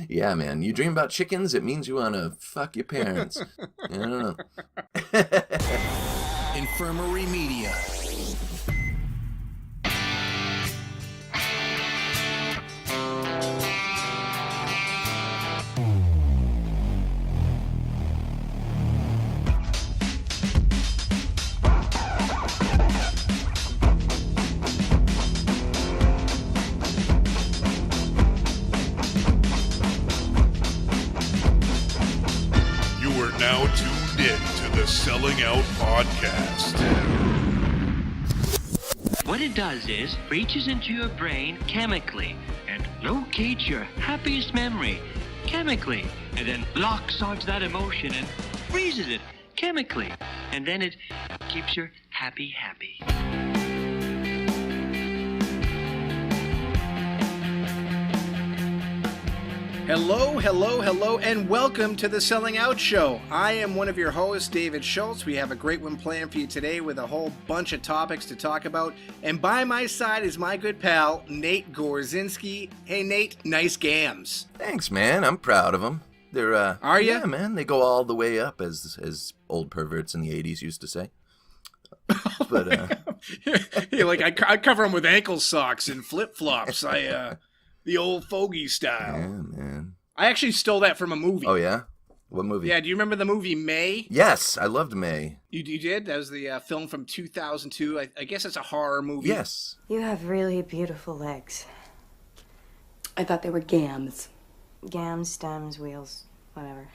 Yeah, man. You dream about chickens, it means you want to fuck your parents. I don't know. Infirmary Media. Now tuned in to the Selling Out Podcast. What it does is reaches into your brain chemically and locates your happiest memory chemically, and then locks onto that emotion and freezes it chemically, and then it keeps you happy. Hello, and welcome to the Selling Out Show. I am one of your hosts, David Schultz. We have a great one planned for you today with a whole bunch of topics to talk about. And by my side is my good pal, Nate Gorzinski. Hey, Nate, nice gams. Thanks, man. I'm proud of them. They're, Are you? Yeah, man. They go all the way up, as old perverts in the 80s used to say. But, yeah, like I cover them with ankle socks and flip-flops. The old fogey style. Yeah, man. I actually stole that from a movie. Oh, yeah? What movie? Yeah, do you remember the movie May? Yes, I loved May. You did? That was the film from 2002. I guess it's a horror movie. Yes. You have really beautiful legs. I thought they were gams. Gams, stems, wheels, whatever.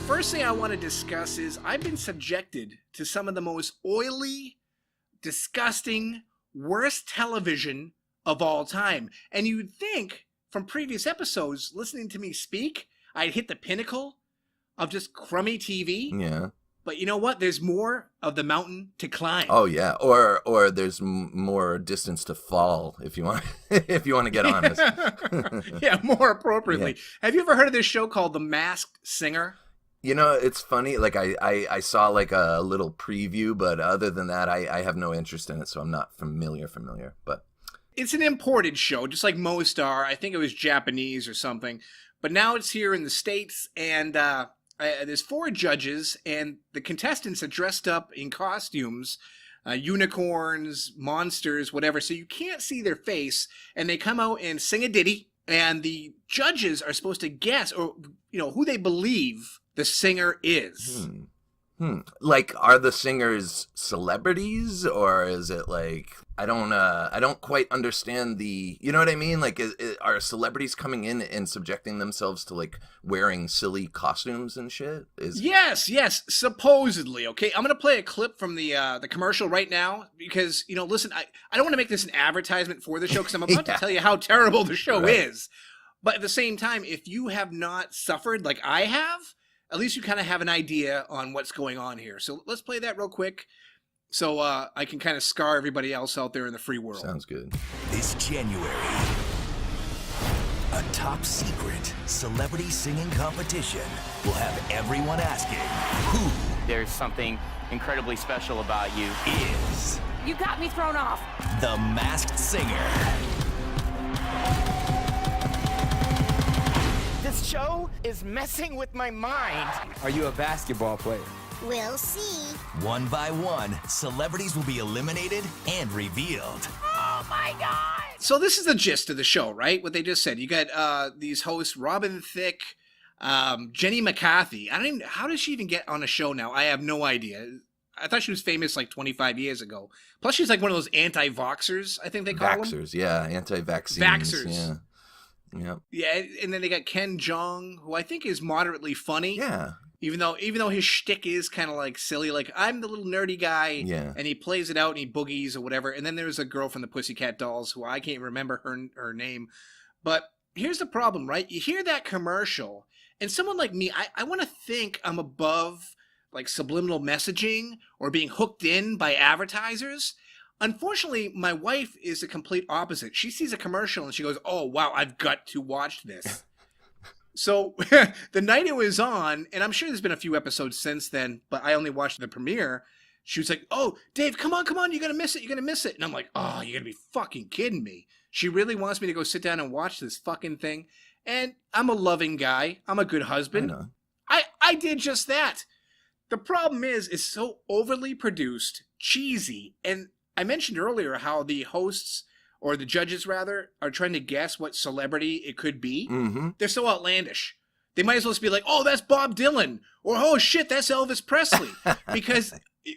First thing I want to discuss is I've been subjected to some of the most oily, disgusting, worst television of all time. And you'd think from previous episodes, listening to me speak, I'd hit the pinnacle of just crummy TV. Yeah. But you know what? There's more of the mountain to climb. Oh, yeah. Or there's more distance to fall, if you want if you want to get honest. Yeah, more appropriately. Yeah. Have you ever heard of this show called The Masked Singer? You know, it's funny, like I saw like a little preview, but other than that, I have no interest in it, so I'm not familiar, but... It's an imported show, just like Mostar. I think it was Japanese or something, but now it's here in the States, and there's 4 judges, and the contestants are dressed up in costumes, unicorns, monsters, whatever, so you can't see their face, and they come out and sing a ditty, and the judges are supposed to guess, or, you know, who they believe the singer is. Like, are the singers celebrities, or is it like, I don't quite understand the, you know what I mean? Like, are celebrities coming in and subjecting themselves to like wearing silly costumes and shit? Yes, supposedly. Okay, I'm gonna play a clip from the commercial right now because, you know, listen, I don't want to make this an advertisement for the show because I'm about to tell you how terrible the show is. But at the same time, if you have not suffered like I have, at least you kind of have an idea on what's going on here. So let's play that real quick so I can kind of scar everybody else out there in the free world. Sounds good. This January, a top secret celebrity singing competition will have everyone asking, who There's something incredibly special about you. is You got me thrown off. the Masked Singer? This show is messing with my mind. Are you a basketball player? We'll see. One by one, celebrities will be eliminated and revealed. Oh my God! So this is the gist of the show, right? What they just said. You got these hosts, Robin Thicke, Jenny McCarthy. How does she even get on a show now? I have no idea. I thought she was famous like 25 years ago. Plus, she's like one of those anti-voxers, I think they call them. Vaxxers, yeah, anti-vaccines. Vaxxers. Yeah. Yep. Yeah, and then they got Ken Jeong, who I think is moderately funny. Yeah. Even though his shtick is kind of like silly, like I'm the little nerdy guy, Yeah. and he plays it out and he boogies or whatever. And then there's a girl from the Pussycat Dolls who I can't remember her name. But here's the problem, right? You hear that commercial, and someone like me, I want to think I'm above like subliminal messaging or being hooked in by advertisers. Unfortunately, my wife is the complete opposite. She sees a commercial and she goes, "Oh, wow, I've got to watch this." So the night it was on, and I'm sure there's been a few episodes since then, but I only watched the premiere. She was like, "Oh, Dave, come on, you're going to miss it. And I'm like, "Oh, you're going to be fucking kidding me." She really wants me to go sit down and watch this fucking thing. And I'm a loving guy. I'm a good husband. I did just that. The problem is, it's so overly produced, cheesy, and I mentioned earlier how the hosts, or the judges rather, are trying to guess what celebrity it could be. Mm-hmm. They're so outlandish. They might as well just be like, oh, that's Bob Dylan, or oh shit, that's Elvis Presley. Because,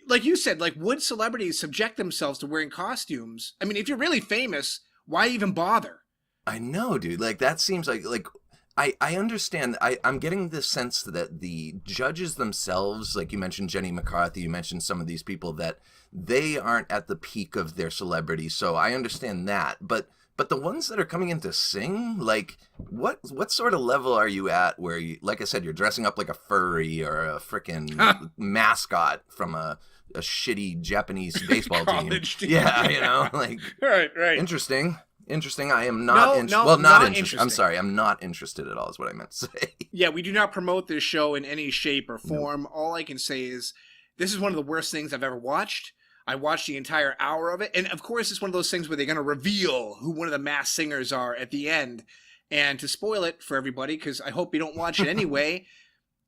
like you said, like, would celebrities subject themselves to wearing costumes? I mean, if you're really famous, why even bother? I know, dude. Like, that seems like I understand. I'm getting the sense that the judges themselves, like you mentioned Jenny McCarthy, you mentioned some of these people, that they aren't at the peak of their celebrity. So I understand that. But the ones that are coming in to sing, like, what sort of level are you at where, you, like I said, you're dressing up like a furry or a freaking mascot from a shitty Japanese baseball team. Yeah, you know, like, right. Interesting. I am not not interested. I'm sorry, I'm not interested at all is what I meant to say. Yeah, we do not promote this show in any shape or form. Nope. All I can say is this is one of the worst things I've ever watched. I watched the entire hour of it. And of course, it's one of those things where they're going to reveal who one of the masked singers are at the end. And to spoil it for everybody, because I hope you don't watch it anyway,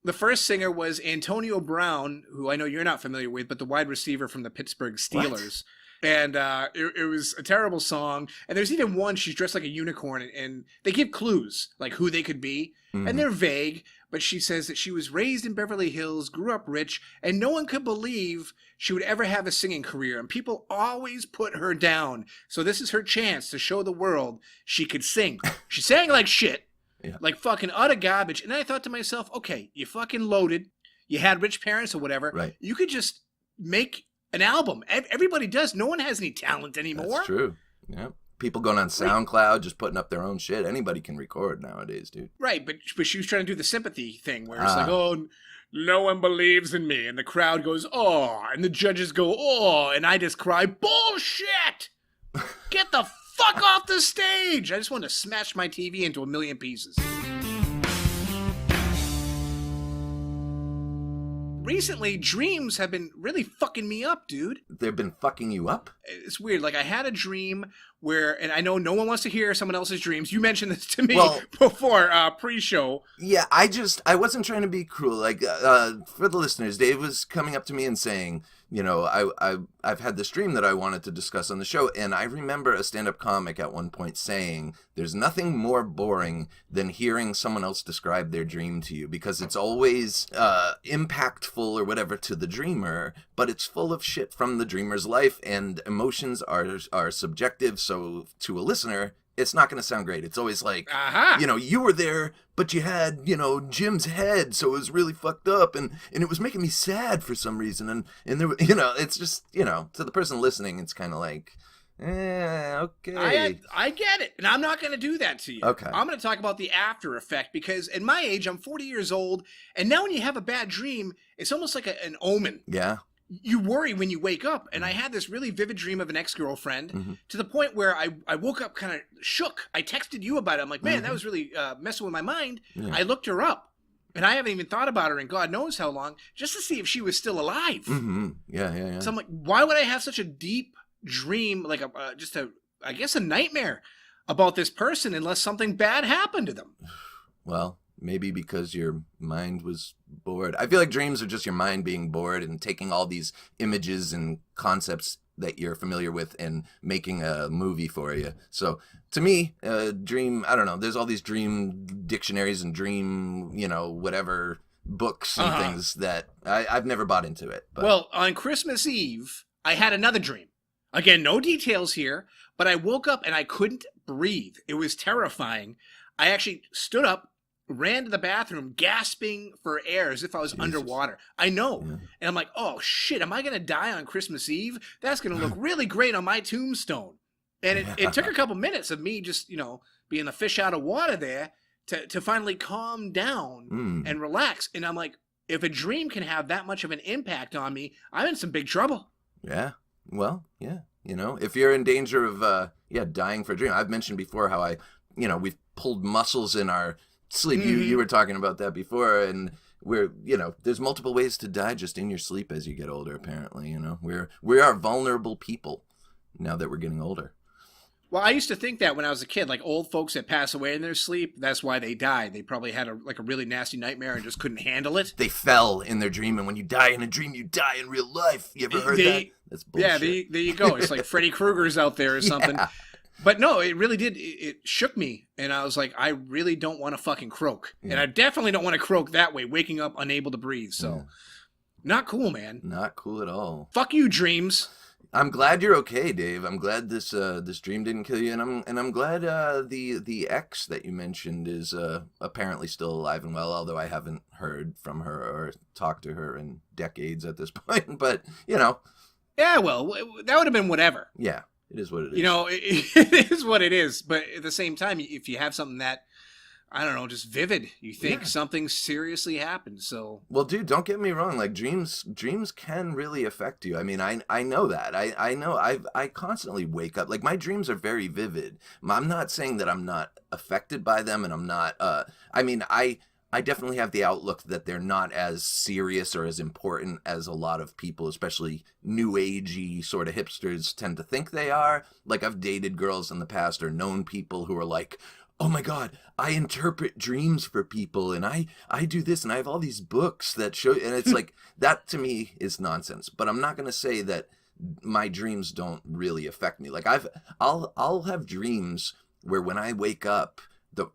the first singer was Antonio Brown, who I know you're not familiar with, but the wide receiver from the Pittsburgh Steelers. What? And it was a terrible song. And there's even one, she's dressed like a unicorn, and they give clues, like who they could be. Mm-hmm. And they're vague, but she says that she was raised in Beverly Hills, grew up rich, and no one could believe she would ever have a singing career. And people always put her down. So this is her chance to show the world she could sing. She sang like shit, like fucking utter garbage. And I thought to myself, okay, you fucking loaded. You had rich parents or whatever. Right. You could just make an album. Everybody does. No one has any talent anymore. That's true. Yeah. People going on SoundCloud, just putting up their own shit. Anybody can record nowadays, dude. Right, but she was trying to do the sympathy thing where it's like, oh, no one believes in me. And the crowd goes, oh. And the judges go, oh. And I just cry, bullshit. Get the fuck off the stage. I just want to smash my TV into a million pieces. Recently, dreams have been really fucking me up, dude. They've been fucking you up? It's weird. Like, I had a dream where, and I know no one wants to hear someone else's dreams. You mentioned this to me before pre-show. Yeah, I wasn't trying to be cruel. Like, for the listeners, Dave was coming up to me and saying, you know, I've had this dream that I wanted to discuss on the show, and I remember a stand-up comic at one point saying, there's nothing more boring than hearing someone else describe their dream to you, because it's always impactful or whatever to the dreamer, but it's full of shit from the dreamer's life, and emotions are subjective, so to a listener, it's not going to sound great. It's always like, you know, you were there, but you had, you know, Jim's head, so it was really fucked up, and it was making me sad for some reason, and there, you know, it's just, you know, to the person listening, it's kind of like, okay. I get it, and I'm not going to do that to you. Okay. I'm going to talk about the after effect, because at my age, I'm 40 years old, and now when you have a bad dream, it's almost like an omen. Yeah. You worry when you wake up. And I had this really vivid dream of an ex-girlfriend to the point where I woke up kind of shook. I texted you about it. I'm like, man, that was really messing with my mind. Yeah. I looked her up, and I haven't even thought about her in God knows how long, just to see if she was still alive. Mm-hmm. Yeah. So I'm like, why would I have such a deep dream, like I guess a nightmare about this person unless something bad happened to them? Well, maybe because your mind was bored. I feel like dreams are just your mind being bored and taking all these images and concepts that you're familiar with and making a movie for you. So to me, dream, I don't know, there's all these dream dictionaries and dream, you know, whatever books and things that I've never bought into it. But. Well, on Christmas Eve, I had another dream. Again, no details here, but I woke up and I couldn't breathe. It was terrifying. I actually stood up, ran to the bathroom, gasping for air as if I was underwater. I know. Yeah. And I'm like, oh, shit, am I going to die on Christmas Eve? That's going to look really great on my tombstone. And it took a couple minutes of me just, you know, being the fish out of water there to finally calm down and relax. And I'm like, if a dream can have that much of an impact on me, I'm in some big trouble. Yeah. Well, yeah. You know, if you're in danger of, dying for a dream. I've mentioned before how we've pulled muscles in our sleep. You were talking about that before, and there's multiple ways to die just in your sleep as you get older, apparently. You know, we are vulnerable people now that we're getting older. Well, I used to think that when I was a kid, like old folks that pass away in their sleep, that's why they died. They probably had a really nasty nightmare and just couldn't handle it. They fell in their dream, and when you die in a dream, you die in real life. You ever heard that? That's bullshit. Yeah, there you go. It's like Freddy Krueger's out there or something. Yeah. But no, it really did. It shook me, and I was like, I really don't want to fucking croak. Yeah. And I definitely don't want to croak that way, waking up unable to breathe. So, not cool, man. Not cool at all. Fuck you, dreams. I'm glad you're okay, Dave. I'm glad this dream didn't kill you, and I'm glad the ex that you mentioned is apparently still alive and well. Although I haven't heard from her or talked to her in decades at this point. But Yeah, well, that would have been whatever. Yeah, it is what it is. It is what it is. But at the same time, if you have something that, I don't know, just vivid, you think something seriously happened. So, well, dude, don't get me wrong. Like dreams can really affect you. I mean, I know that. I know. I constantly wake up. Like my dreams are very vivid. I'm not saying that I'm not affected by them, and I'm not. I mean, I definitely have the outlook that they're not as serious or as important as a lot of people, especially new agey sort of hipsters, tend to think they are. Like I've dated girls in the past or known people who are like, oh my God, I interpret dreams for people, and I do this, and I have all these books that show, and it's like, that to me is nonsense. But I'm not going to say that my dreams don't really affect me. Like I'll have dreams where when I wake up,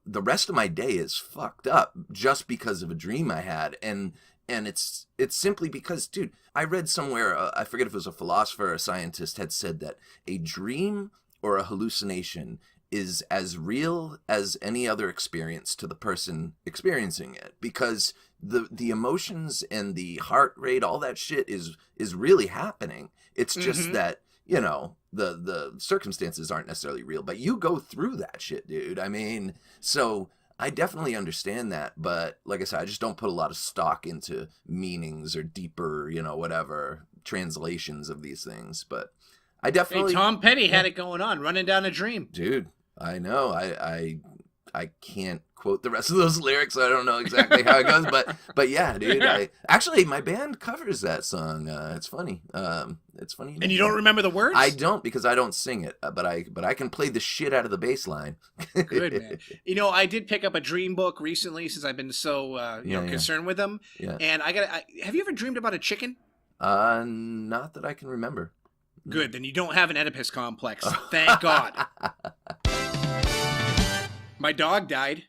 the rest of my day is fucked up just because of a dream I had, and it's simply because, dude, I read somewhere, I forget if it was a philosopher or a scientist, had said that a dream or a hallucination is as real as any other experience to the person experiencing it, because the emotions and the heart rate, all that shit is really happening. It's just that, the circumstances aren't necessarily real, but you go through that shit, dude. I mean, so I definitely understand that, but like I said, I just don't put a lot of stock into meanings or deeper, whatever translations of these things. But I definitely. Hey, Tom Petty had it going on, running down a dream. Dude, I know. I can't quote the rest of those lyrics. So I don't know exactly how it goes, but yeah, dude. Actually, my band covers that song. It's funny. It's funny. And you don't remember the words? I don't, because I don't sing it. But I can play the shit out of the bass line. Good, man. I did pick up a dream book recently since I've been so concerned with them. Yeah. And have you ever dreamed about a chicken? Not that I can remember. Good, then you don't have an Oedipus complex. Thank God. My dog died.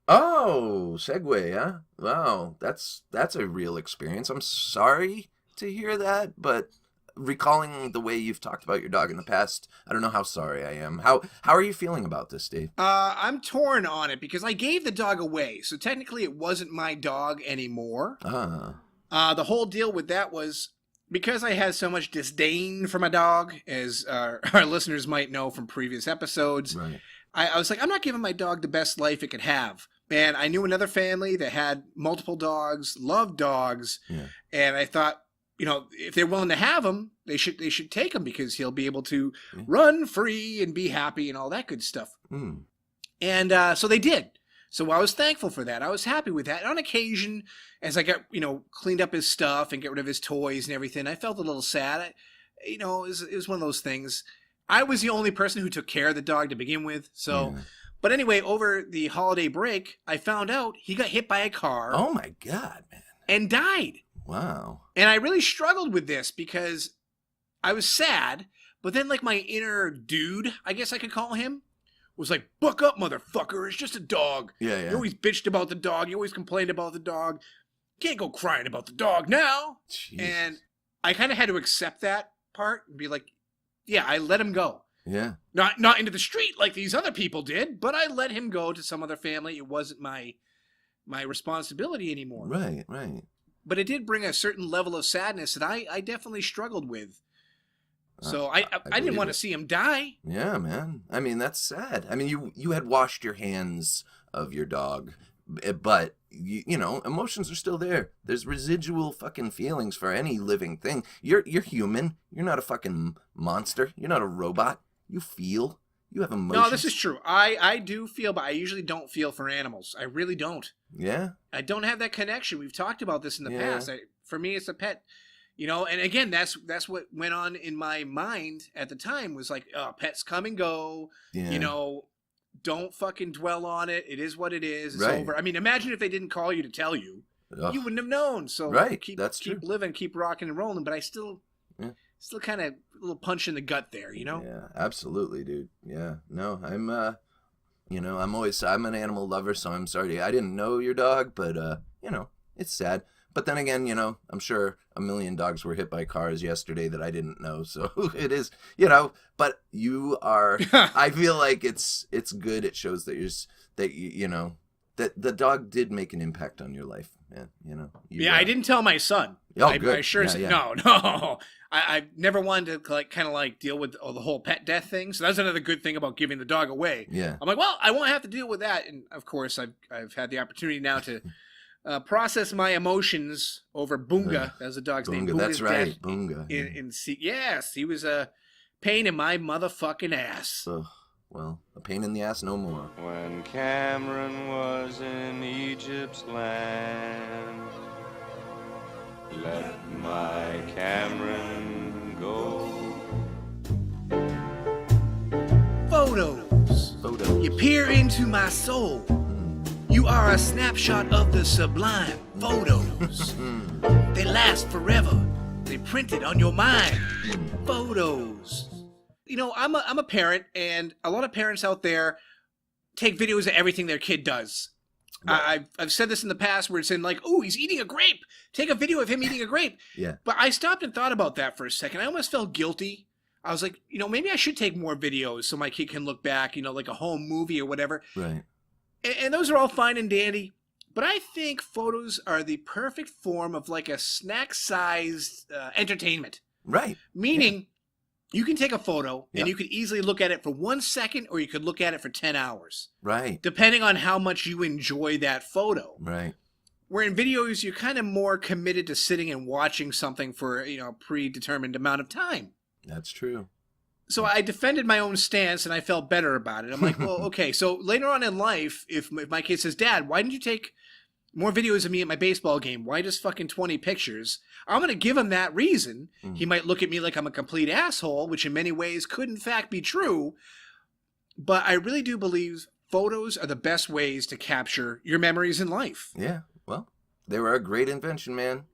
Oh, segue, huh? Wow, that's a real experience. I'm sorry to hear that, but recalling the way you've talked about your dog in the past, I don't know how sorry I am. How are you feeling about this, Dave? I'm torn on it because I gave the dog away, so technically it wasn't my dog anymore. The whole deal with that was, because I had so much disdain for my dog, as our listeners might know from previous episodes, right. I was like, I'm not giving my dog the best life it could have. And I knew another family that had multiple dogs, loved dogs, and I thought, if they're willing to have him, they should take him, because he'll be able to run free and be happy and all that good stuff. And so they did. So I was thankful for that. I was happy with that. And on occasion, as I got, cleaned up his stuff and get rid of his toys and everything, I felt a little sad. It was one of those things. I was the only person who took care of the dog to begin with. So, but anyway, over the holiday break, I found out he got hit by a car. Oh my God, man. And died. Wow. And I really struggled with this because I was sad, but then like my inner dude, I guess I could call him, was like, buck up, motherfucker. It's just a dog. Yeah. You always bitched about the dog. You always complained about the dog. You can't go crying about the dog now. Jesus. And I kind of had to accept that part and be like, yeah, I let him go. Yeah. Not into the street like these other people did, but I let him go to some other family. It wasn't my responsibility anymore. Right. But it did bring a certain level of sadness that I definitely struggled with. So I didn't want to see him die. Yeah, man. I mean, that's sad. I mean, you had washed your hands of your dog, but emotions are still there. There's residual fucking feelings for any living thing. You're human. You're not a fucking monster. You're not a robot. You feel. You have emotions. No, this is true. I do feel, but I usually don't feel for animals. I really don't. Yeah. I don't have that connection. We've talked about this in the past. For me, it's a pet. You know, and again, that's what went on in my mind at the time was like, oh, pets come and go. Yeah. You know, don't fucking dwell on it. It is what it is. It's Right. over. I mean, imagine if they didn't call you to tell you. Ugh. You wouldn't have known. So Right, keep that's true. living, keep rocking and rolling. But I still kind of a little punch in the gut there, you know? Yeah, absolutely, dude. Yeah. No, I'm I'm an animal lover, so I'm sorry. I didn't know your dog, but it's sad. But then again, I'm sure a million dogs were hit by cars yesterday that I didn't know. So it is, but you are, I feel like it's good. It shows that that the dog did make an impact on your life, man. I didn't tell my son. Oh, good. I sure said, no. I never wanted to kind of deal with the whole pet death thing. So that's another good thing about giving the dog away. Yeah. I'm like, well, I won't have to deal with that. And of course, I've had the opportunity now to process my emotions over Boonga. That's the dog's name. Boonga, that's right. Death Boonga. Yes, he was a pain in my motherfucking ass. Ugh. Well, a pain in the ass no more. When Cameron was in Egypt's land, let my Cameron go. Photos. You peer into my soul. You are a snapshot of the sublime. Photos. They last forever. They printed on your mind. Photos. I'm a parent, and a lot of parents out there take videos of everything their kid does. Right. I've said this in the past where it's in oh, he's eating a grape. Take a video of him eating a grape. Yeah. But I stopped and thought about that for a second. I almost felt guilty. I was like, maybe I should take more videos so my kid can look back, like a home movie or whatever. Right. And those are all fine and dandy. But I think photos are the perfect form of a snack-sized entertainment. Right. Meaning, you can take a photo and you could easily look at it for 1 second, or you could look at it for 10 hours. Right. Depending on how much you enjoy that photo. Right. Where in videos, you're kind of more committed to sitting and watching something for a predetermined amount of time. That's true. So I defended my own stance, and I felt better about it. I'm like, well, okay. So later on in life, if my kid says, Dad, why didn't you take more videos of me at my baseball game? Why just fucking 20 pictures? I'm going to give him that reason. He might look at me like I'm a complete asshole, which in many ways could in fact be true. But I really do believe photos are the best ways to capture your memories in life. Yeah. Well, they were a great invention, man.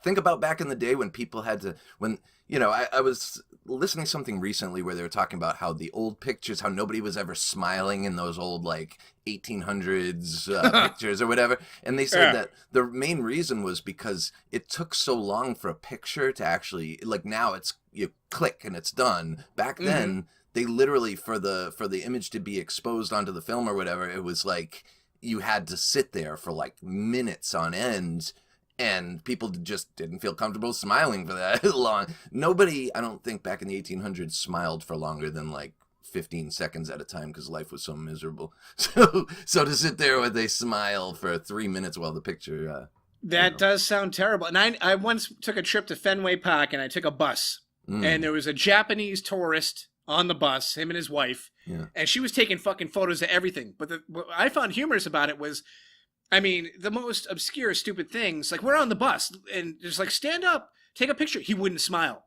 Think about back in the day when people had to, I was listening to something recently where they were talking about how the old pictures, how nobody was ever smiling in those old 1800s pictures or whatever. And they said that the main reason was because it took so long for a picture to actually, now it's, you click and it's done. Back then, they literally, for the image to be exposed onto the film or whatever, it was you had to sit there for minutes on end. And people just didn't feel comfortable smiling for that long. Nobody, I don't think, back in the 1800s smiled for longer than 15 seconds at a time because life was so miserable. So to sit there with a smile for 3 minutes while the picture... that does sound terrible. And I once took a trip to Fenway Park, and I took a bus. And there was a Japanese tourist on the bus, him and his wife. Yeah. And she was taking fucking photos of everything. But what I found humorous about it was... the most obscure, stupid things, we're on the bus, and just stand up, take a picture. He wouldn't smile.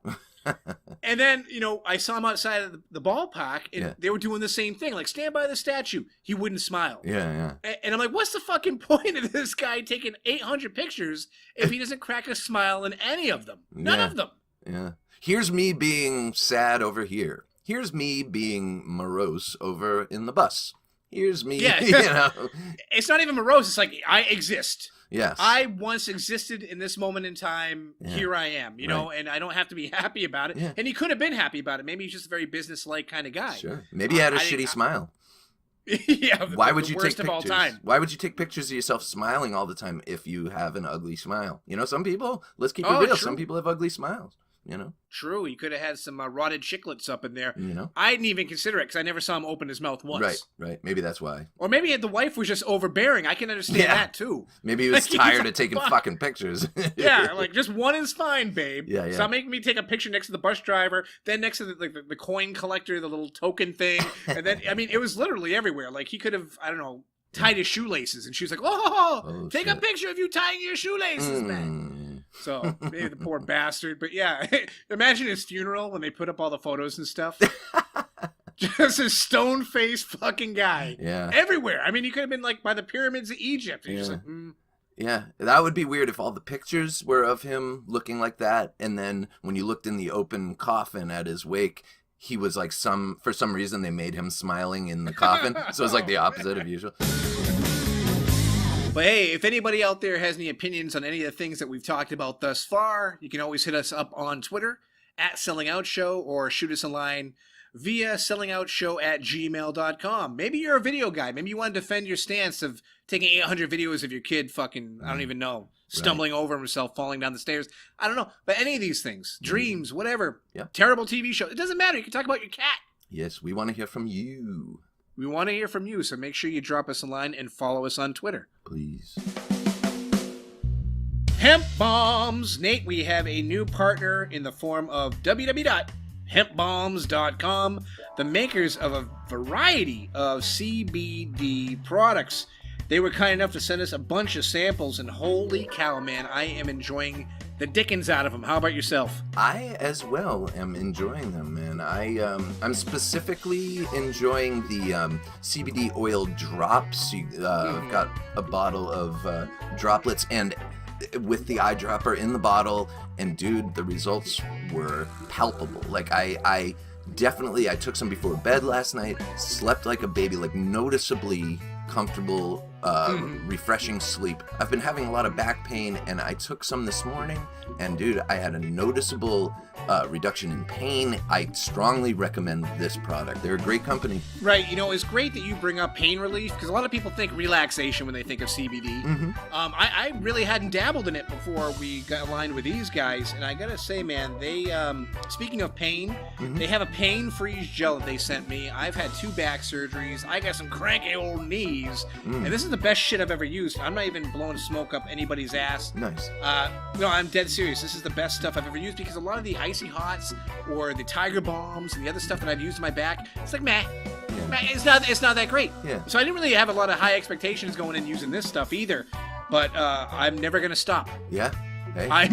And then, I saw him outside of the ballpark, and they were doing the same thing, stand by the statue. He wouldn't smile. Yeah. And I'm like, what's the fucking point of this guy taking 800 pictures if he doesn't crack a smile in any of them? None of them. Yeah. Here's me being sad over here. Here's me being morose over in the bus. Here's me, It's not even morose. It's I exist. Yes. I once existed in this moment in time. Yeah. Here I am, and I don't have to be happy about it. Yeah. And he could have been happy about it. Maybe he's just a very business-like kind of guy. Sure. Maybe he had a shitty smile. Yeah. Why would you take pictures? All time. Why would you take pictures of yourself smiling all the time if you have an ugly smile? Some people, let's keep it real. True. Some people have ugly smiles. True. He could have had some rotted chiclets up in there. I didn't even consider it because I never saw him open his mouth once. Right. Maybe that's why. Or maybe the wife was just overbearing. I can understand that too. Maybe he was tired of taking fucking pictures. Yeah, just one is fine, babe. Yeah. Stop making me take a picture next to the bus driver, then next to the coin collector, the little token thing, and then it was literally everywhere. He could have, I don't know, tied his shoelaces, and she was like, "Oh, take a picture of you tying your shoelaces, man." So maybe the poor bastard. But yeah, imagine his funeral when they put up all the photos and stuff. Just a stone-faced fucking guy. Yeah. Everywhere. I mean, he could have been like by the pyramids of Egypt. Yeah. Just like, Yeah, that would be weird if all the pictures were of him looking like that, and then when you looked in the open coffin at his wake, he was like for some reason they made him smiling in the coffin, so it's like the opposite of usual. But hey, if anybody out there has any opinions on any of the things that we've talked about thus far, you can always hit us up on Twitter at Selling Out Show or shoot us a line via sellingoutshow@gmail.com. Maybe you're a video guy. Maybe you want to defend your stance of taking 800 videos of your kid fucking, I don't even know, stumbling over himself, falling down the stairs. I don't know. But any of these things, dreams, whatever, terrible TV show, it doesn't matter. You can talk about your cat. Yes, we want to hear from you. We want to hear from you, so make sure you drop us a line and follow us on Twitter. Please. Hemp Bombs. Nate, we have a new partner in the form of www.hempbombs.com, the makers of a variety of CBD products. They were kind enough to send us a bunch of samples, and holy cow, man, I am enjoying the dickens out of them. How about yourself? I, as well, am enjoying them, man. I'm specifically enjoying the CBD oil drops. I've got a bottle of droplets, and with the eyedropper in the bottle, and dude, the results were palpable. Like, I definitely, I took some before bed last night, slept like a baby, like noticeably comfortable, refreshing sleep. I've been having a lot of back pain, and I took some this morning, and dude, I had a noticeable reduction in pain. I strongly recommend this product. They're a great company. Right. You know, it's great that you bring up pain relief, because a lot of people think relaxation when they think of CBD. I really hadn't dabbled in it before we got aligned with these guys, and I gotta say, man, they, speaking of pain, they have a pain freeze gel that they sent me. I've had 2 back surgeries. I got some cranky old knees, and this is the best shit I've ever used. I'm not even blowing smoke up anybody's ass. Nice. No, I'm dead serious. This is the best stuff I've ever used, because a lot of the icy hots or the tiger bombs and the other stuff that I've used in my back, it's like meh. It's not that great. Yeah. So I didn't really have a lot of high expectations going in using this stuff either. But I'm never gonna stop. Yeah. Hey.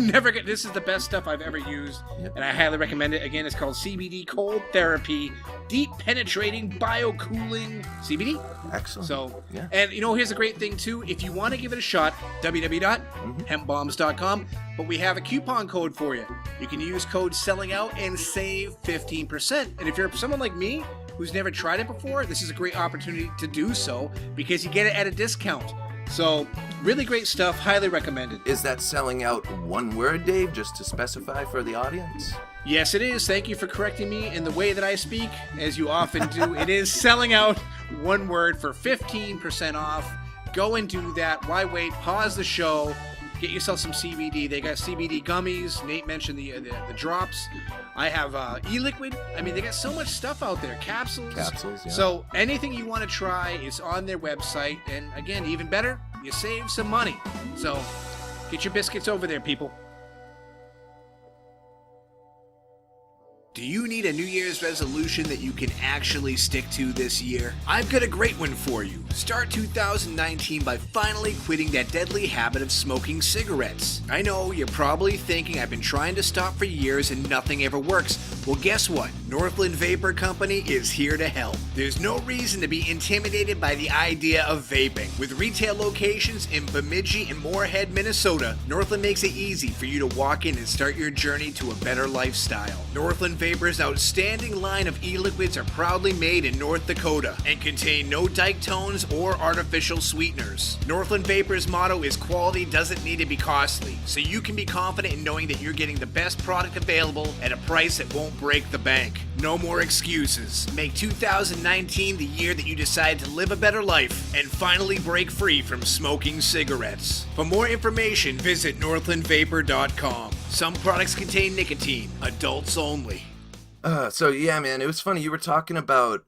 This is the best stuff I've ever used, and I highly recommend it. Again, it's called CBD Cold Therapy, Deep Penetrating Bio-Cooling CBD. Excellent. So, and you know, here's a great thing too. If you want to give it a shot, www.hempbombs.com. But we have a coupon code for you. You can use code SELLINGOUT and save 15%. And if you're someone like me who's never tried it before, this is a great opportunity to do so, because you get it at a discount. So, really great stuff. Highly recommended. Is that selling out one word, Dave, just to specify for the audience? Yes, it is. Thank you for correcting me in the way that I speak, as you often do. It is selling out one word for 15% off. Go and do that. Why wait? Pause the show. Get yourself some CBD. They got CBD gummies. Nate mentioned the drops. I have e-liquid. I mean, they got so much stuff out there. Capsules. Capsules, yeah. So anything you want to try is on their website. And again, even better, you save some money. So get your biscuits over there, people. Do you need a New Year's resolution that you can actually stick to this year? I've got a great one for you. Start 2019 by finally quitting that deadly habit of smoking cigarettes. I know you're probably thinking I've been trying to stop for years and nothing ever works. Well, guess what? Northland Vapor Company is here to help. There's no reason to be intimidated by the idea of vaping. With retail locations in Bemidji and Moorhead, Minnesota, Northland makes it easy for you to walk in and start your journey to a better lifestyle. Northland Vapor's outstanding line of e-liquids are proudly made in North Dakota and contain no diketones or artificial sweeteners. Northland Vapor's motto is quality doesn't need to be costly, so you can be confident in knowing that you're getting the best product available at a price that won't break the bank. No more excuses. Make 2019 the year that you decide to live a better life and finally break free from smoking cigarettes. For more information, visit northlandvapor.com. Some products contain nicotine. Adults only. So yeah, man, it was funny. You were talking about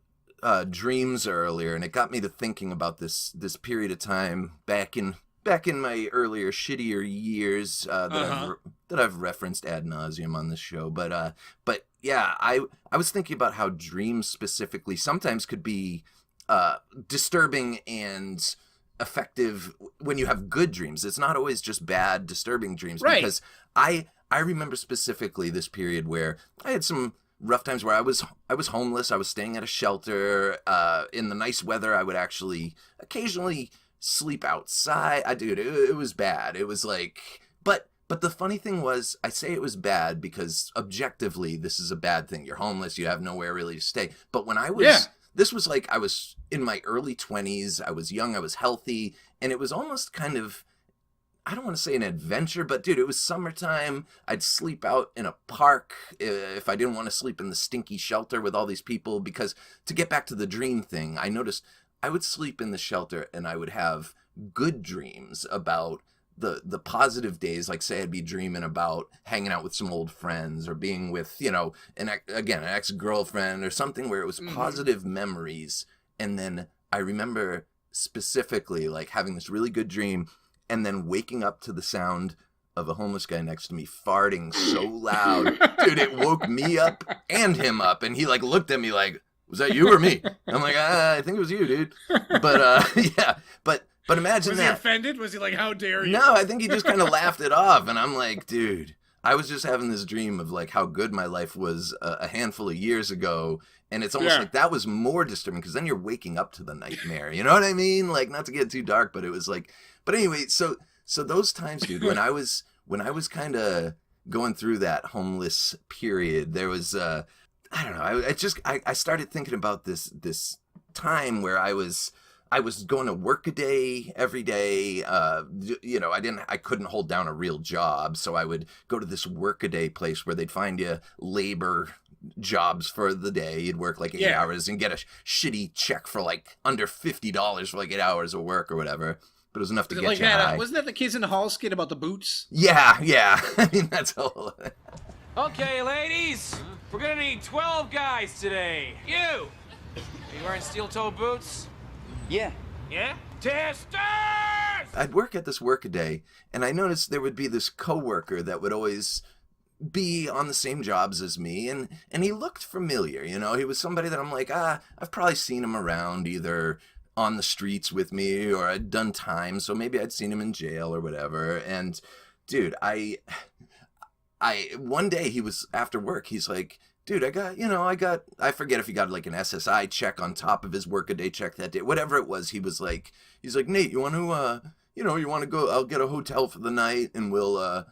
dreams earlier, and it got me to thinking about this period of time back in my earlier shittier years that I've referenced ad nauseum on this show. But yeah, I was thinking about how dreams specifically sometimes could be disturbing and effective when you have good dreams. It's not always just bad, disturbing dreams. Right. Because I remember specifically this period where I had some rough times where I was homeless. I was staying at a shelter. In the nice weather, I would actually occasionally sleep outside. It was bad. It was like, but the funny thing was, I say it was bad because objectively, this is a bad thing. You're homeless. You have nowhere really to stay. But when I was, this was like, I was in my early 20s. I was young. I was healthy. And it was almost kind of, I don't want to say an adventure, but dude, it was summertime. I'd sleep out in a park if I didn't want to sleep in the stinky shelter with all these people, because to get back to the dream thing, I noticed I would sleep in the shelter and I would have good dreams about the positive days. Like, say I'd be dreaming about hanging out with some old friends or being with, an ex-girlfriend or something where it was positive memories. And then I remember specifically like having this really good dream and then waking up to the sound of a homeless guy next to me farting so loud. Dude, it woke me up and him up. And he like looked at me like, was that you or me? I'm like, I think it was you, dude. But yeah, but imagine was that. Was he offended? Was he like, how dare you? No, I think he just kind of laughed it off. And I'm like, dude, I was just having this dream of like how good my life was a handful of years ago. And it's almost like that was more disturbing because then you're waking up to the nightmare. You know what I mean? Like, not to get too dark, but it was like, but anyway, so those times, dude, when I was kind of going through that homeless period, there was, I don't know, I started thinking about this time where I was going to work a day every day. I couldn't hold down a real job. So I would go to this work a day place where they'd find you labor jobs for the day. You'd work like 8 hours and get a shitty check for like under $50 for like 8 hours of work or whatever. But it was enough to get like you that, high. Wasn't that the Kids in the Hall skit about the boots? Yeah. I mean, that's all. Okay, ladies, we're gonna need 12 guys today. You! Are you wearing steel-toe boots? Yeah. Yeah? Testers! I'd work at this work-a-day, and I noticed there would be this coworker that would always be on the same jobs as me, and he looked familiar, He was somebody that I'm like, I've probably seen him around either on the streets with me or I'd done time, so maybe I'd seen him in jail or whatever. And dude, I one day he was after work, he's like, dude, I forget if he got like an SSI check on top of his workaday check that day, whatever it was. He's like, Nate, you want to go, I'll get a hotel for the night and we'll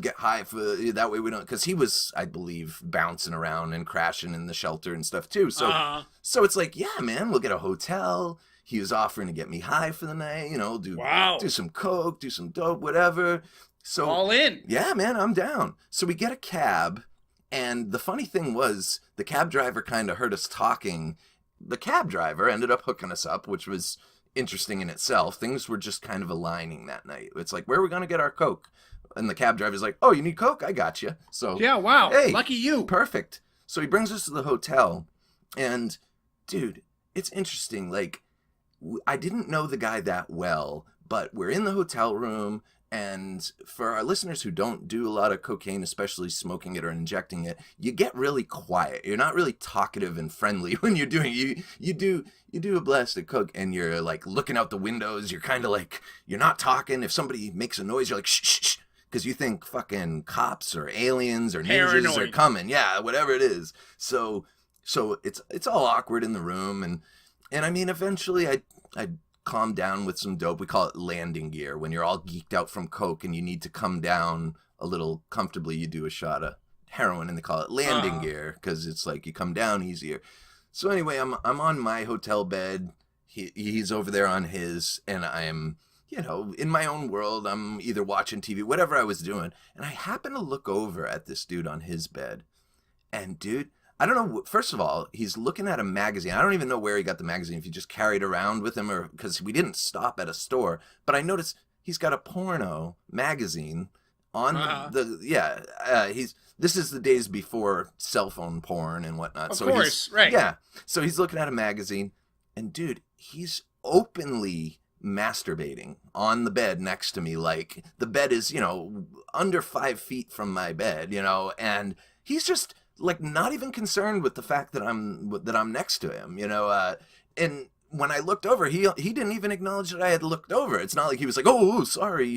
get high for that way we don't, because he was, I believe, bouncing around and crashing in the shelter and stuff too. So so it's like, yeah, man, we'll get a hotel. He was offering to get me high for the night, do some coke, do some dope, whatever. So all in. Yeah, man, I'm down. So we get a cab, and the funny thing was the cab driver kind of heard us talking. The cab driver ended up hooking us up, which was interesting in itself. Things were just kind of aligning that night. It's like, where are we going to get our coke? And the cab driver's like, oh, you need coke? I got you. So yeah, wow. Hey, lucky you. Perfect. So he brings us to the hotel, and dude, it's interesting. Like, I didn't know the guy that well, but we're in the hotel room, and for our listeners who don't do a lot of cocaine, especially smoking it or injecting it, you get really quiet. You're not really talkative and friendly when you're doing it. You do a blast of coke, and you're like looking out the windows. You're kind of like, you're not talking. If somebody makes a noise, you're like, shh, shh, shh. Because you think fucking cops or aliens or ninjas are coming. Yeah, whatever it is. So it's all awkward in the room. And I mean, eventually I calmed down with some dope. We call it landing gear. When you're all geeked out from coke and you need to come down a little comfortably, you do a shot of heroin, and they call it landing gear because it's like you come down easier. So anyway, I'm on my hotel bed. He's over there on his, and I'm, in my own world. I'm either watching TV, whatever I was doing. And I happen to look over at this dude on his bed. And dude, I don't know. First of all, he's looking at a magazine. I don't even know where he got the magazine, if he just carried around with him or because we didn't stop at a store. But I noticed he's got a porno magazine on this is the days before cell phone porn and whatnot. Of course, right. Yeah. So he's looking at a magazine, and dude, he's openly masturbating on the bed next to me. Like, the bed is, under 5 feet from my bed, and he's just like not even concerned with the fact that I'm next to him, and when I looked over, he didn't even acknowledge that I had looked over. It's not like he was like, oh, sorry,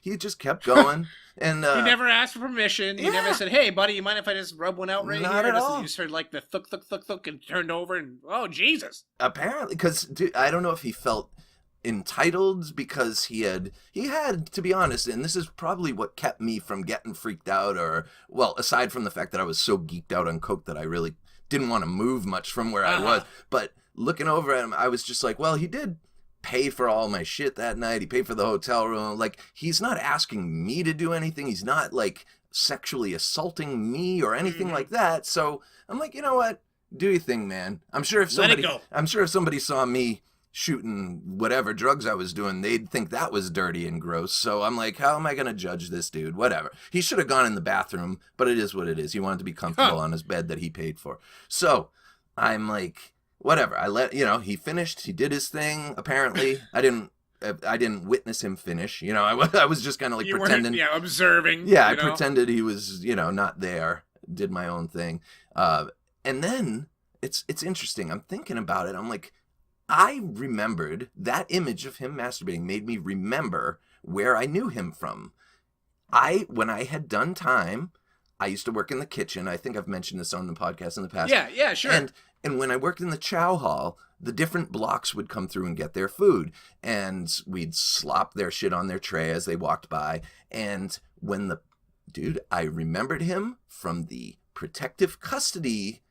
he just kept going. And he never asked for permission. He never said, hey, buddy, you mind if I just rub one out right here? Not at all. You just heard like the thuk, thuk, thuk, thuk, and turned over and, oh, Jesus. Apparently, because I don't know if he felt entitled because he had, to be honest, and this is probably what kept me from getting freaked out, or, well, aside from the fact that I was so geeked out on coke that I really didn't want to move much from where I was, but looking over at him, I was just like, well, he did pay for all my shit that night. He paid for the hotel room. Like, he's not asking me to do anything. He's not, like, sexually assaulting me or anything like that. So I'm like, you know what? Do your thing, man. I'm sure if somebody saw me shooting whatever drugs I was doing, they'd think that was dirty and gross. So I'm like, how am I going to judge this dude? Whatever. He should have gone in the bathroom, but it is what it is. He wanted to be comfortable on his bed that he paid for. So I'm like, whatever. I let, he finished. He did his thing. Apparently, I didn't witness him finish. I was just kind of like pretending. Observing. Yeah, I pretended he was, not there. Did my own thing. And then it's interesting. I'm thinking about it. I'm like, I remembered that image of him masturbating made me remember where I knew him from. When I had done time, I used to work in the kitchen. I think I've mentioned this on the podcast in the past. Yeah, sure. And when I worked in the chow hall, the different blocks would come through and get their food. And we'd slop their shit on their tray as they walked by. And I remembered him from the protective custody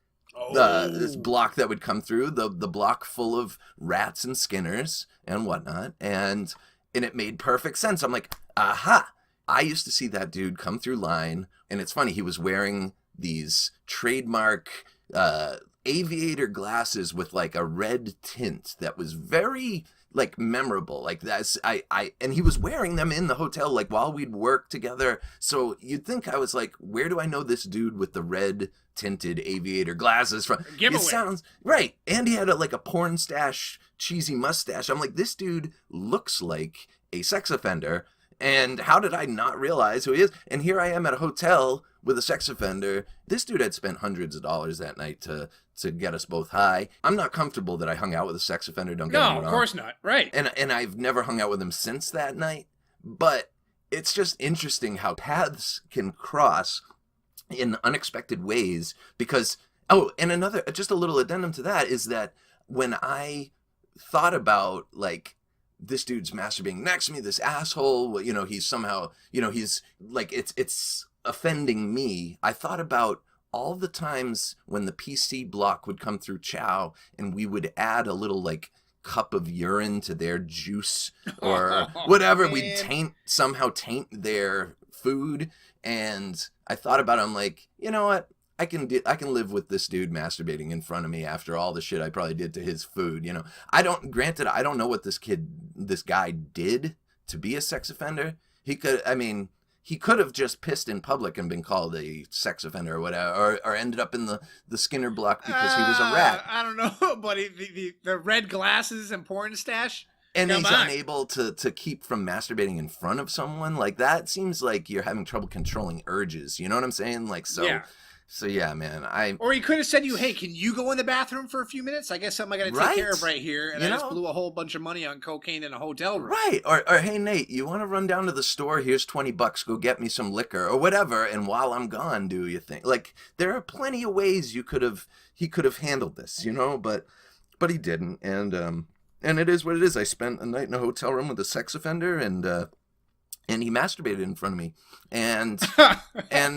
this block that would come through, the block full of rats and skinners and whatnot. And it made perfect sense. I'm like, aha. I used to see that dude come through line. And it's funny, he was wearing these trademark aviator glasses with like a red tint that was very like memorable. Like that's and he was wearing them in the hotel like while we'd work together. So you'd think I was like, where do I know this dude with the red tinted aviator glasses from? Giveaway. It sounds right. And he had a porn stash, cheesy mustache. I'm like, this dude looks like a sex offender. And how did I not realize who he is? And here I am at a hotel with a sex offender. This dude had spent hundreds of dollars that night to get us both high. I'm not comfortable that I hung out with a sex offender. Don't get me wrong. No, of course not. Right. And I've never hung out with him since that night. But it's just interesting how paths can cross in unexpected ways. Because, and another, just a little addendum to that is that when I thought about like, this dude's masturbating next to me, this asshole, he's somehow, he's like, it's offending me. I thought about all the times when the PC block would come through chow and we would add a little like cup of urine to their juice or whatever. We'd somehow taint their food. And I thought about it, I'm like, you know what? I can live with this dude masturbating in front of me after all the shit I probably did to his food. I don't know what this guy did to be a sex offender. He could have just pissed in public and been called a sex offender or whatever, or ended up in the Skinner block because he was a rat. I don't know, buddy. The red glasses and porn stash. And he's unable to keep from masturbating in front of someone. Like, that seems like you're having trouble controlling urges. You know what I'm saying? Like, so... Yeah. So yeah, man. Or he could have said to you, "Hey, can you go in the bathroom for a few minutes? I guess something I got to take care of right here." And I just blew a whole bunch of money on cocaine in a hotel room. Right. Or hey, Nate, you want to run down to the store? Here's $20. Go get me some liquor or whatever. And while I'm gone, do your thing. Like, there are plenty of ways he could have handled this, but he didn't. And it is what it is. I spent a night in a hotel room with a sex offender, and he masturbated in front of me, and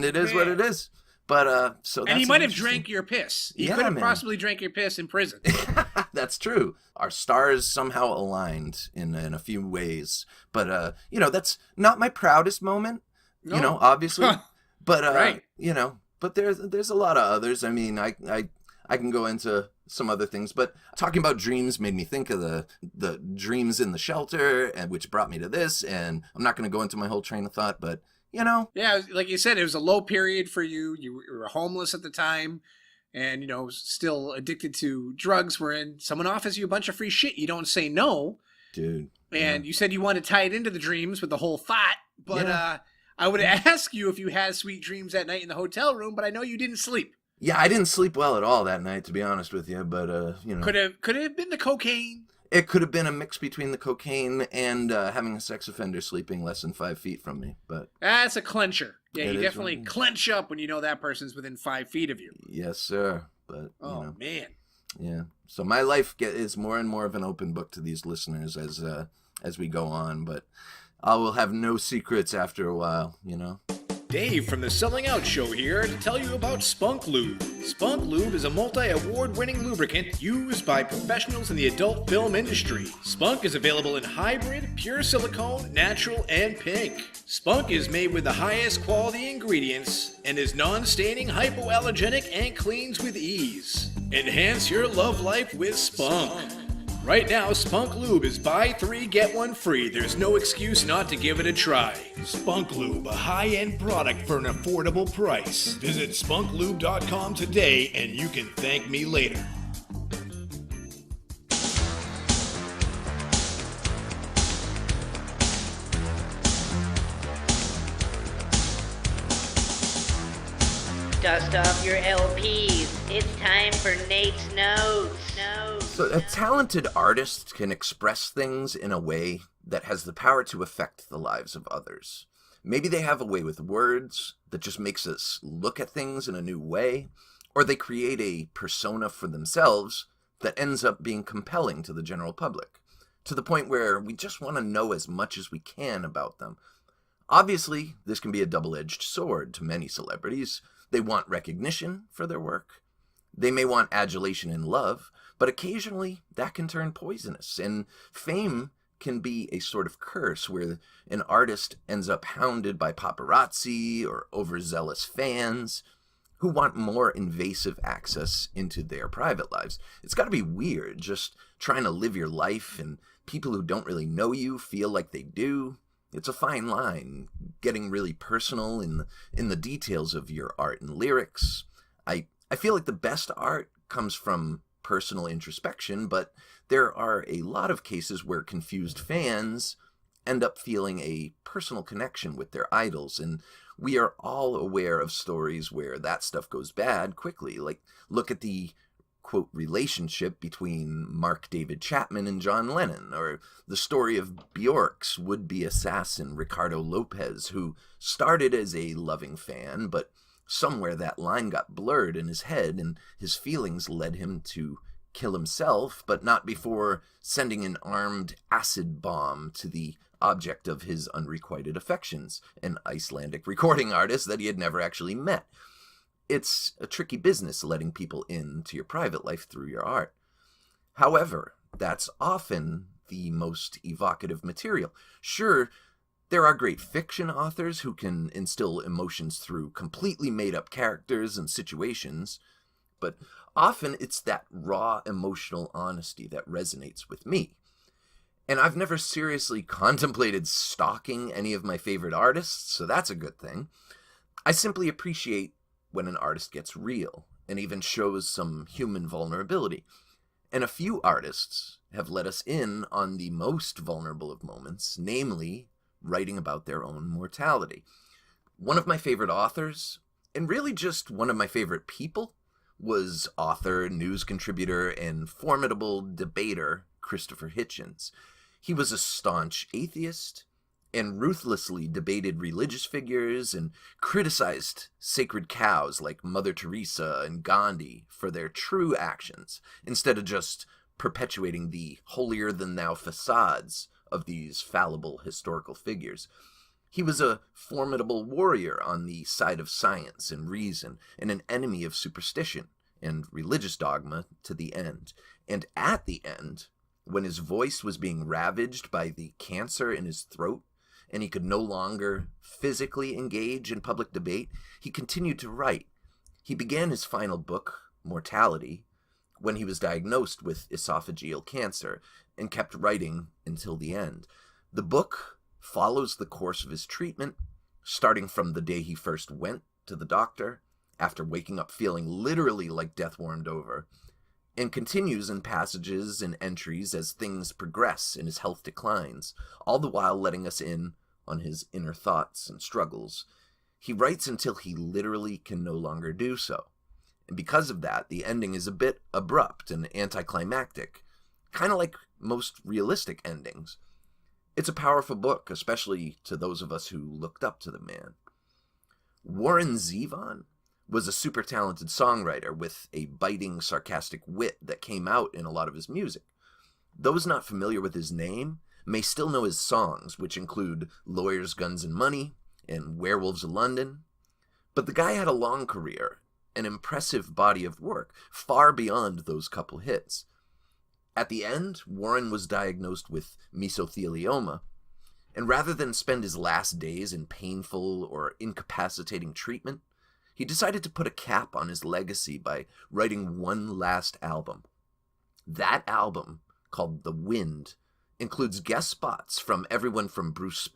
it is what it is. But so that's, and he might have drank your piss. He could have possibly drank your piss in prison. That's true. Our stars somehow aligned in a few ways. But that's not my proudest moment. No. Obviously. But right. But there's a lot of others. I mean, I can go into some other things, but talking about dreams made me think of the dreams in the shelter, and which brought me to this. And I'm not going to go into my whole train of thought, but. Yeah, like you said, it was a low period for you. You were homeless at the time and, still addicted to drugs, wherein someone offers you a bunch of free shit. You don't say no. Dude. And you said you wanted to tie it into the dreams with the whole thought. But I would ask you if you had sweet dreams that night in the hotel room, but I know you didn't sleep. Yeah, I didn't sleep well at all that night, to be honest with you, but, Could it have been the cocaine? It could have been a mix between the cocaine and having a sex offender sleeping less than 5 feet from me, but... That's a clencher. Yeah, It you is definitely one. clench up when you know that person's within 5 feet of you. Yes, sir, but, Oh, man. Yeah. So my life is more and more of an open book to these listeners as we go on, but I will have no secrets after a while, Dave from the Selling Out Show here to tell you about Spunk Lube. Spunk Lube is a multi-award-winning lubricant used by professionals in the adult film industry. Spunk is available in hybrid, pure silicone, natural, and pink. Spunk is made with the highest quality ingredients and is non-staining, hypoallergenic, and cleans with ease. Enhance your love life with Spunk. Right now, Spunk Lube is buy 3, get 1 free. There's no excuse not to give it a try. Spunk Lube, a high-end product for an affordable price. Visit spunklube.com today and you can thank me later. Dust off your LPs. It's time for Nate's Notes. So a talented artist can express things in a way that has the power to affect the lives of others. Maybe they have a way with words that just makes us look at things in a new way, or they create a persona for themselves that ends up being compelling to the general public, to the point where we just want to know as much as we can about them. Obviously, this can be a double-edged sword to many celebrities. They want recognition for their work. They may want adulation and love, but occasionally that can turn poisonous, and fame can be a sort of curse where an artist ends up hounded by paparazzi or overzealous fans who want more invasive access into their private lives. It's got to be weird just trying to live your life and people who don't really know you feel like they do. It's a fine line, getting really personal in the details of your art and lyrics. I feel like the best art comes from personal introspection, but there are a lot of cases where confused fans end up feeling a personal connection with their idols, and we are all aware of stories where that stuff goes bad quickly. Like, look at the quote relationship between Mark David Chapman and John Lennon, or the story of Bjork's would-be assassin Ricardo Lopez, who started as a loving fan, but somewhere that line got blurred in his head and his feelings led him to kill himself, but not before sending an armed acid bomb to the object of his unrequited affections, an Icelandic recording artist that he had never actually met. It's a tricky business letting people into your private life through your art. However, that's often the most evocative material. Sure, there are great fiction authors who can instill emotions through completely made-up characters and situations, but often it's that raw emotional honesty that resonates with me. And I've never seriously contemplated stalking any of my favorite artists, so that's a good thing. I simply appreciate when an artist gets real and even shows some human vulnerability. And a few artists have let us in on the most vulnerable of moments, namely writing about their own mortality. One of my favorite authors, and really just one of my favorite people, was author, news contributor, and formidable debater Christopher Hitchens. He was a staunch atheist and ruthlessly debated religious figures and criticized sacred cows like Mother Teresa and Gandhi for their true actions, instead of just perpetuating the holier-than-thou facades of these fallible historical figures. He was a formidable warrior on the side of science and reason, and an enemy of superstition and religious dogma to the end. And at the end, when his voice was being ravaged by the cancer in his throat, and he could no longer physically engage in public debate, he continued to write. He began his final book, Mortality, when he was diagnosed with esophageal cancer, and kept writing until the end. The book follows the course of his treatment, starting from the day he first went to the doctor, after waking up feeling literally like death warmed over, and continues in passages and entries as things progress and his health declines, all the while letting us in on his inner thoughts and struggles. He writes until he literally can no longer do so. And because of that, the ending is a bit abrupt and anticlimactic, kind of like most realistic endings. It's a powerful book, especially to those of us who looked up to the man. Warren Zevon was a super talented songwriter with a biting, sarcastic wit that came out in a lot of his music. Those not familiar with his name may still know his songs, which include Lawyers, Guns, and Money and Werewolves of London. But the guy had a long career, an impressive body of work, far beyond those couple hits. At the end, Warren was diagnosed with mesothelioma, and rather than spend his last days in painful or incapacitating treatment, he decided to put a cap on his legacy by writing one last album. That album, called The Wind, includes guest spots from everyone from Bruce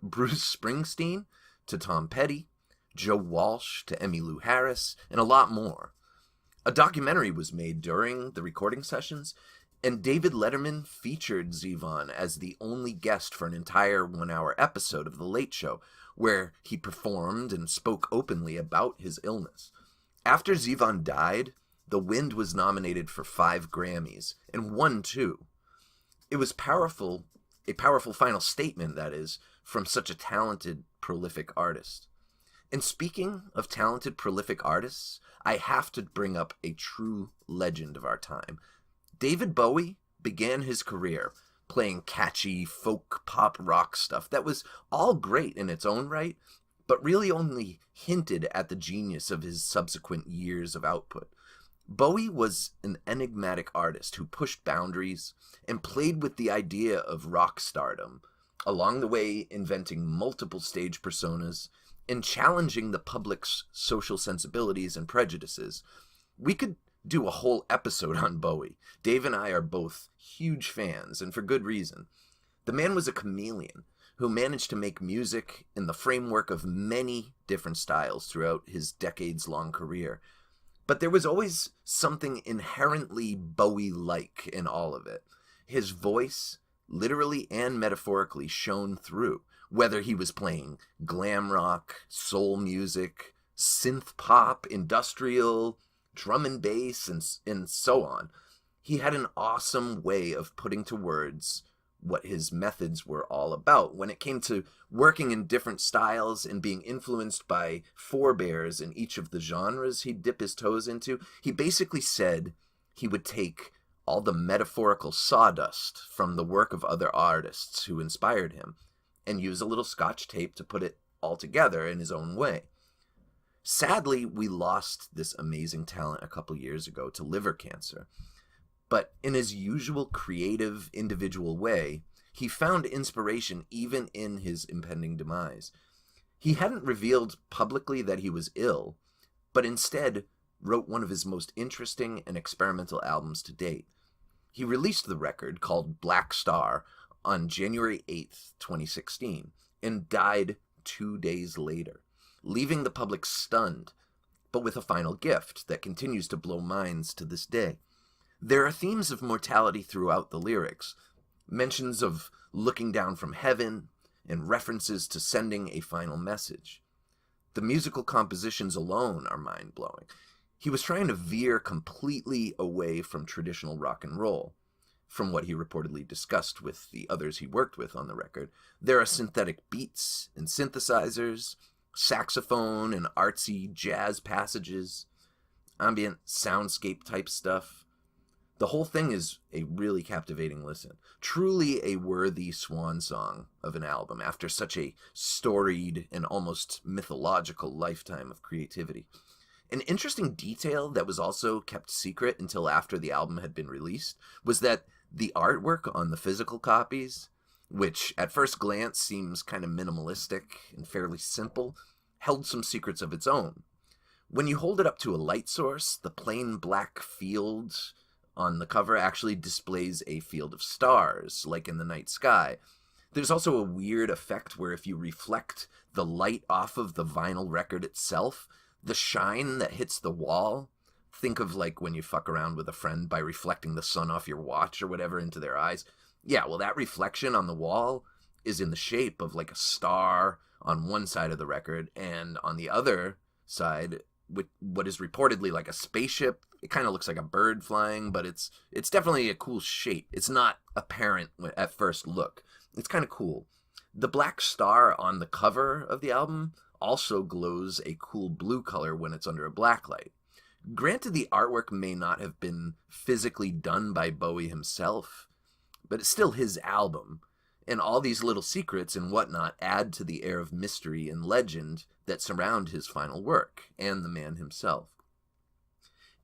Springsteen to Tom Petty, Joe Walsh to Emmylou Harris, and a lot more. A documentary was made during the recording sessions, and David Letterman featured Zevon as the only guest for an entire 1-hour episode of The Late Show, where he performed and spoke openly about his illness. After Zevon died, The Wind was nominated for 5 Grammys, and won 2. It was powerful, a powerful final statement, that is, from such a talented, prolific artist. And speaking of talented, prolific artists, I have to bring up a true legend of our time. David Bowie began his career playing catchy folk pop rock stuff that was all great in its own right, but really only hinted at the genius of his subsequent years of output. Bowie was an enigmatic artist who pushed boundaries and played with the idea of rock stardom, along the way inventing multiple stage personas and challenging the public's social sensibilities and prejudices. We could do a whole episode on Bowie. Dave and I are both huge fans, and for good reason. The man was a chameleon who managed to make music in the framework of many different styles throughout his decades-long career. But there was always something inherently Bowie-like in all of it. His voice, literally and metaphorically, shone through, whether he was playing glam rock, soul music, synth pop, industrial, drum and bass, and so on. He had an awesome way of putting to words what his methods were all about. When it came to working in different styles and being influenced by forebears in each of the genres he'd dip his toes into, he basically said he would take all the metaphorical sawdust from the work of other artists who inspired him and use a little Scotch tape to put it all together in his own way. Sadly, we lost this amazing talent a couple years ago to liver cancer. But in his usual creative, individual way, he found inspiration even in his impending demise. He hadn't revealed publicly that he was ill, but instead wrote one of his most interesting and experimental albums to date. He released the record, called Blackstar, on January 8th, 2016, and died 2 days later, leaving the public stunned, but with a final gift that continues to blow minds to this day. There are themes of mortality throughout the lyrics, mentions of looking down from heaven, and references to sending a final message. The musical compositions alone are mind-blowing. He was trying to veer completely away from traditional rock and roll. From what he reportedly discussed with the others he worked with on the record, there are synthetic beats and synthesizers, saxophone and artsy jazz passages, ambient soundscape type stuff. The whole thing is a really captivating listen. Truly a worthy swan song of an album after such a storied and almost mythological lifetime of creativity. An interesting detail that was also kept secret until after the album had been released was that the artwork on the physical copies, which at first glance seems kind of minimalistic and fairly simple, held some secrets of its own. When you hold it up to a light source, the plain black field on the cover actually displays a field of stars, like in the night sky. There's also a weird effect where if you reflect the light off of the vinyl record itself, the shine that hits the wall, think of like when you fuck around with a friend by reflecting the sun off your watch or whatever into their eyes. Yeah, well, that reflection on the wall is in the shape of like a star on one side of the record, and on the other side, with what is reportedly like a spaceship. It kind of looks like a bird flying, but it's definitely a cool shape. It's not apparent at first look. It's kind of cool. The black star on the cover of the album also glows a cool blue color when it's under a black light. Granted, the artwork may not have been physically done by Bowie himself, but it's still his album, and all these little secrets and whatnot add to the air of mystery and legend that surround his final work and the man himself.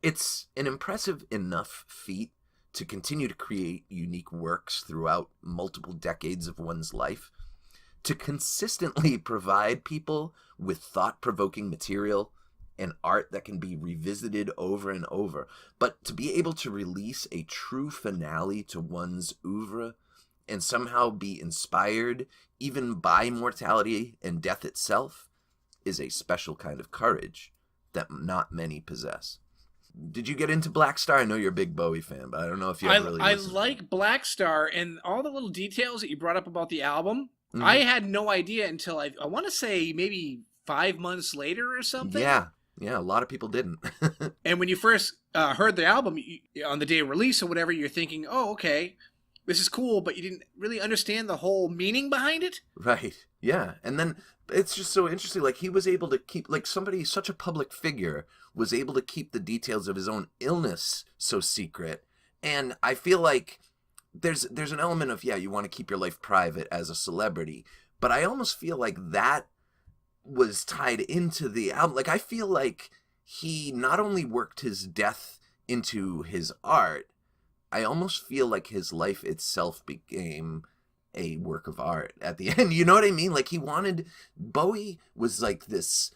It's an impressive enough feat to continue to create unique works throughout multiple decades of one's life, to consistently provide people with thought-provoking material and art that can be revisited over and over, but to be able to release a true finale to one's oeuvre and somehow be inspired even by mortality and death itself is a special kind of courage that not many possess. Did you get into Blackstar? I know you're a big Bowie fan, but I don't know if you ever really listened. I like Blackstar, and all the little details that you brought up about the album, I had no idea until I want to say maybe 5 months later or something. Yeah, a lot of people didn't. And when you first heard the album on the day of release or whatever, you're thinking, oh, okay, this is cool, but you didn't really understand the whole meaning behind it. Right, yeah. And then it's just so interesting, like he was able to keep, like somebody, such a public figure, was able to keep the details of his own illness so secret. And I feel like there's an element of, yeah, you want to keep your life private as a celebrity, but I almost feel like that was tied into the album. Like I feel like he not only worked his death into his art, I almost feel like his life itself became a work of art at the end. You know what I mean? Like Bowie was like this,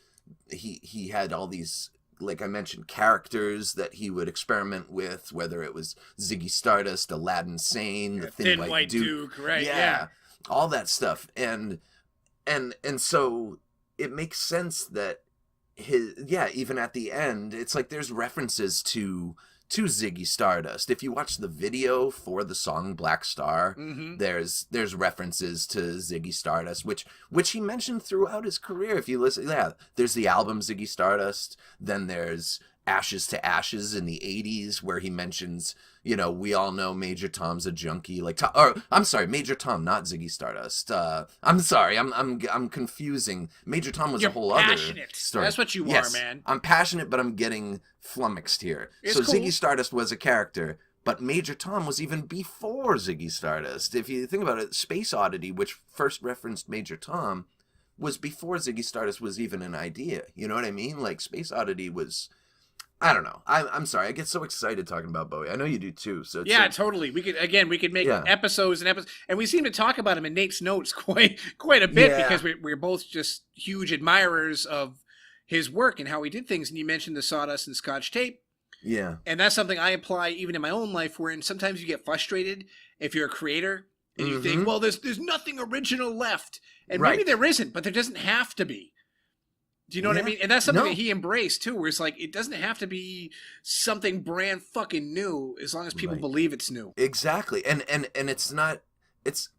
he had all these, like I mentioned, characters that he would experiment with, whether it was Ziggy Stardust, Aladdin Sane, the Thin White Duke, right? Yeah, all that stuff. And so it makes sense that even at the end, it's like there's references to Ziggy Stardust. If you watch the video for the song Blackstar, there's references to Ziggy Stardust, which he mentioned throughout his career. If you listen, there's the album Ziggy Stardust, then there's Ashes to Ashes in the 80s, where he mentions, we all know Major Tom's a junkie. I'm sorry, Major Tom, not Ziggy Stardust. I'm sorry, I'm confusing. Major Tom was a whole passionate. Other story. That's what you are, man. I'm passionate, but I'm getting flummoxed here. It's so cool. Ziggy Stardust was a character, but Major Tom was even before Ziggy Stardust. If you think about it, Space Oddity, which first referenced Major Tom, was before Ziggy Stardust was even an idea. You know what I mean? Like Space Oddity was, I don't know. I'm sorry. I get so excited talking about Bowie. I know you do too. So totally. We could make episodes and episodes, and we seem to talk about him in Nate's notes quite a bit because we're both just huge admirers of his work and how he did things. And you mentioned the sawdust and Scotch tape. Yeah. And that's something I apply even in my own life, wherein sometimes you get frustrated if you're a creator and you think, well, there's nothing original left, and maybe there isn't, but there doesn't have to be. Do you know what I mean? And that's something that he embraced too, where it's like, it doesn't have to be something brand fucking new as long as people believe it's new. Exactly. And it's not, it's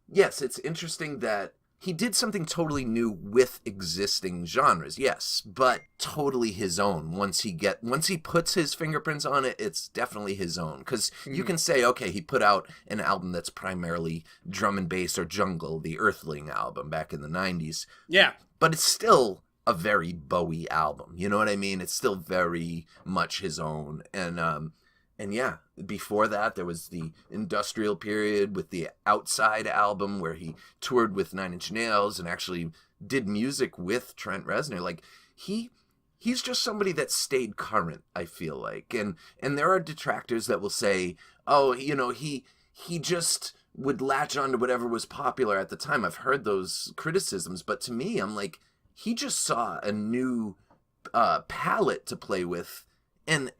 interesting that he did something totally new with existing genres. Yes, but totally his own. Once he puts his fingerprints on it, it's definitely his own. Cause you can say, okay, he put out an album that's primarily drum and bass or jungle, the Earthling album back in the 90s. Yeah. But it's still a very Bowie album. You know what I mean? It's still very much his own. And yeah, before that, there was the industrial period with the Outside album where he toured with Nine Inch Nails and actually did music with Trent Reznor. Like he's just somebody that stayed current, I feel like. And there are detractors that will say, oh, he just would latch on to whatever was popular at the time. I've heard those criticisms, but to me, I'm like, he just saw a new palette to play with and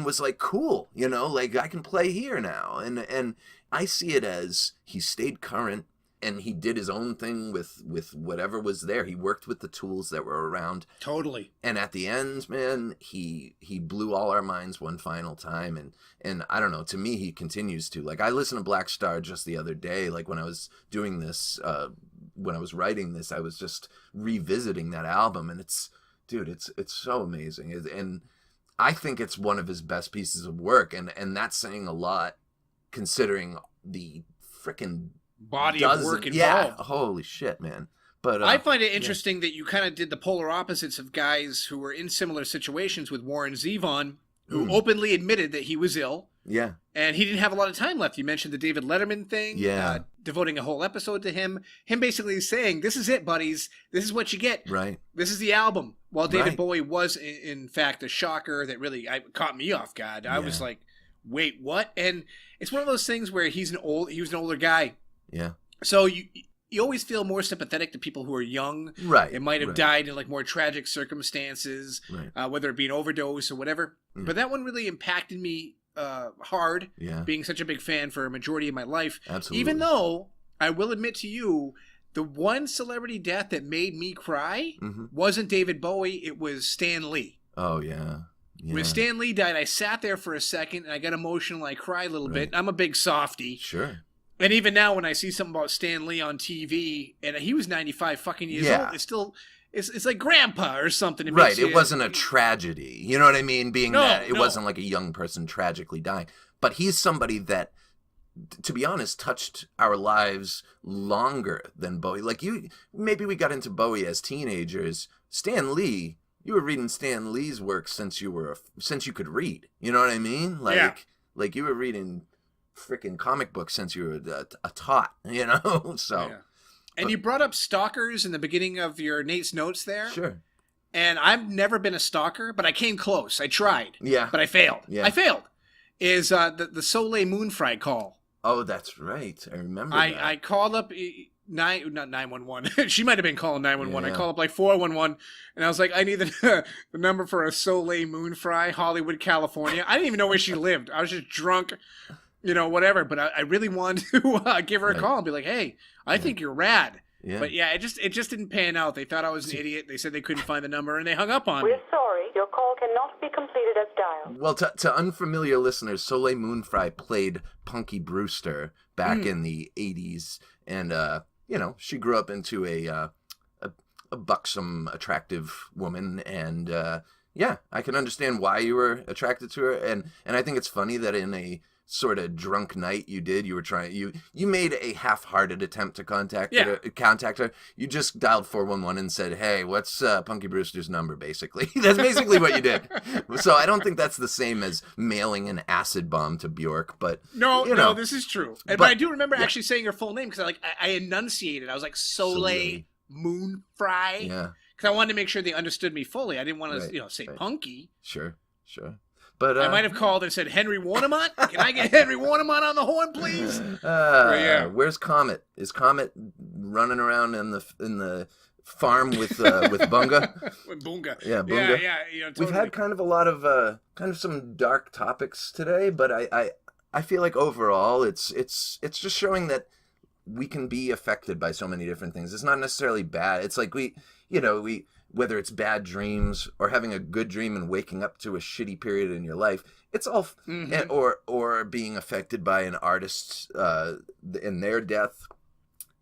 was like, cool, like I can play here now. And I see it as he stayed current and he did his own thing with whatever was there. He worked with the tools that were around. Totally. And at the end, man, he blew all our minds one final time. And I don't know, to me, he continues to. Like, I listened to Blackstar just the other day, like when I was doing this, when I was writing this, I was just revisiting that album, and it's dude, it's so amazing, and I think it's one of his best pieces of work, and that's saying a lot, considering the freaking body of work involved. Yeah, holy shit, man. But I find it interesting that you kind of did the polar opposites of guys who were in similar situations with Warren Zevon, who openly admitted that he was ill. Yeah. And he didn't have a lot of time left. You mentioned the David Letterman thing. Yeah. Devoting a whole episode to him. Him basically saying, this is it, buddies. This is what you get. Right. This is the album. While David Bowie was, in fact, a shocker that really caught me off guard. I was like, wait, what? And it's one of those things where he was an older guy. Yeah. So you always feel more sympathetic to people who are young. Right. It might have died in like more tragic circumstances, whether it be an overdose or whatever. But that one really impacted me hard, being such a big fan for a majority of my life. Absolutely. Even though I will admit to you, the one celebrity death that made me cry wasn't David Bowie, it was Stan Lee. Oh, yeah. When Stan Lee died, I sat there for a second and I got emotional. I cried a little bit. I'm a big softie. Sure. And even now, when I see something about Stan Lee on TV, and he was 95 fucking years old, it's still, it's like grandpa or something. It wasn't a tragedy. You know what I mean? It wasn't like a young person tragically dying. But he's somebody that, to be honest, touched our lives longer than Bowie. Like maybe we got into Bowie as teenagers. Stan Lee, you were reading Stan Lee's work since you could read. You know what I mean? Like you were reading freaking comic books since you were a tot, you know? So, and you brought up stalkers in the beginning of your Nate's notes there. Sure. And I've never been a stalker, but I came close. I tried. Yeah. But I failed. Yeah. I failed. Is the Soleil Moonfry call. Oh, that's right. I remember that. I called up not 911. She might have been calling 911. Yeah. I called up like 411, and I was like, I need the number for a Soleil Moonfry, Hollywood, California. I didn't even know where she lived. I was just drunk. You know, whatever. But I really wanted to give her a call and be like, "Hey, I think you're rad." Yeah. But yeah, it just didn't pan out. They thought I was an idiot. They said they couldn't find the number, and they hung up on me. We're sorry. Your call cannot be completed as dialed. Well, to unfamiliar listeners, Soleil Moonfry played Punky Brewster back in the 80s, and she grew up into a buxom, attractive woman, and I can understand why you were attracted to her, and I think it's funny that in a sort of drunk night you made a half-hearted attempt to contact her. You just dialed 411 and said, "Hey, what's Punky Brewster's number?" Basically. That's basically what you did. So I don't think that's the same as mailing an acid bomb to Bjork, but no, this is true. But I do remember actually saying her full name, because I enunciated. I was like, Soleil Moonfry. Yeah. Because I wanted to make sure they understood me fully. I didn't want to say Punky. Sure. But I might have called and said, Henry Warnemont? Can I get Henry Warnemont on the horn, please? Where's Comet? Is Comet running around in the farm with Bunga? With Bunga. Yeah, Bunga. Yeah. Totally. We've had kind of a lot of some dark topics today, but I feel like overall it's just showing that we can be affected by so many different things. It's not necessarily bad. It's like we whether it's bad dreams or having a good dream and waking up to a shitty period in your life, it's all or being affected by an artist in their death.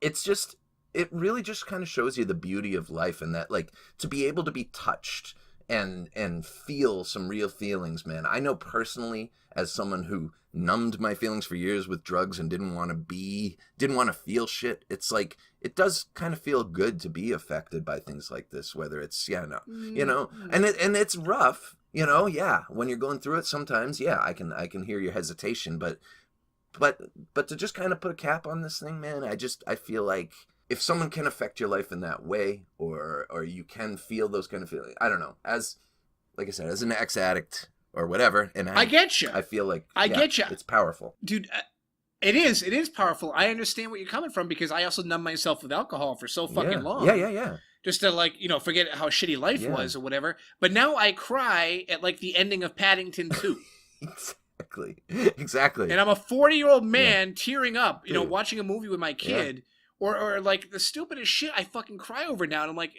It really just kind of shows you the beauty of life, and that, like, to be able to be touched and feel some real feelings, man. I know personally, as someone who numbed my feelings for years with drugs and didn't want to feel shit, it's like, it does kind of feel good to be affected by things like this, whether it's, and it's rough, when you're going through it sometimes, I can hear your hesitation, but to just kind of put a cap on this thing, man, I feel like if someone can affect your life in that way, or you can feel those kind of feelings, I don't know, like I said, as an ex-addict or whatever, and I get you. I feel like I get you. It's powerful, dude. It is powerful. I understand what you're coming from, because I also numbed myself with alcohol for so fucking long. Yeah. Just to forget how shitty life was or whatever. But now I cry at the ending of Paddington 2. Exactly. And I'm a 40-year-old man tearing up, watching a movie with my kid, or like the stupidest shit I fucking cry over now. And I'm like,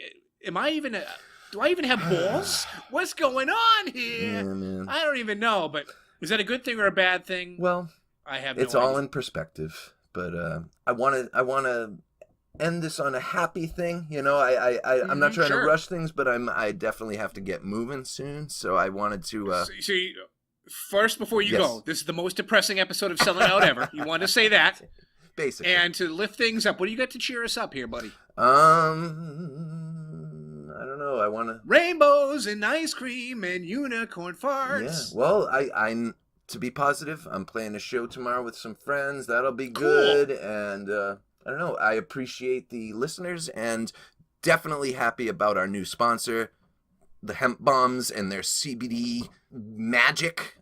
do I even have balls? What's going on here? Yeah, man. I don't even know. But is that a good thing or a bad thing? Well, I have. It's all in perspective. But I want to end this on a happy thing. You know, I'm not trying to rush things, but I definitely have to get moving soon. So I wanted to. See, first, before you go, this is the most depressing episode of Selling Out ever. You want to say that. Basically. And to lift things up, what do you got to cheer us up here, buddy? I don't know. I want to... Rainbows and ice cream and unicorn farts. Yeah. Well, I'm to be positive, I'm playing a show tomorrow with some friends. That'll be good. And I don't know. I appreciate the listeners and definitely happy about our new sponsor, the hemp bombs and their CBD magic.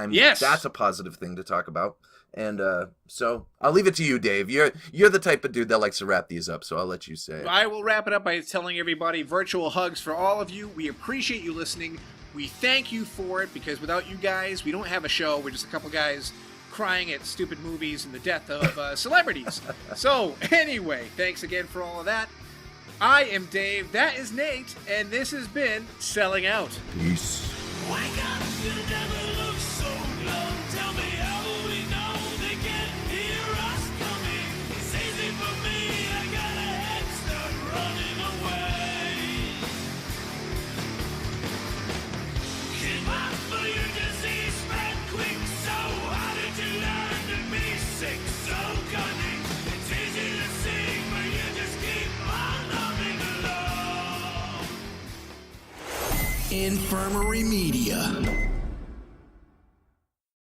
Yes. That's a positive thing to talk about. And so I'll leave it to you, Dave. You're the type of dude that likes to wrap these up, so I'll let you say it. I will wrap it up by telling everybody virtual hugs for all of you. We appreciate you listening. We thank you for it, because without you guys, we don't have a show. We're just a couple guys crying at stupid movies and the death of celebrities. So anyway, thanks again for all of that. I am Dave, that is Nate, and this has been Selling Out. Peace. Wake up, you never look so glum. Tell me how we know they can hear us coming. It's easy for me, I got a head start running away. Keep up for your disease spread quick. So how did you learn to be sick? So cunning. It's easy to sing, but you just keep on humming along. Infirmary Media.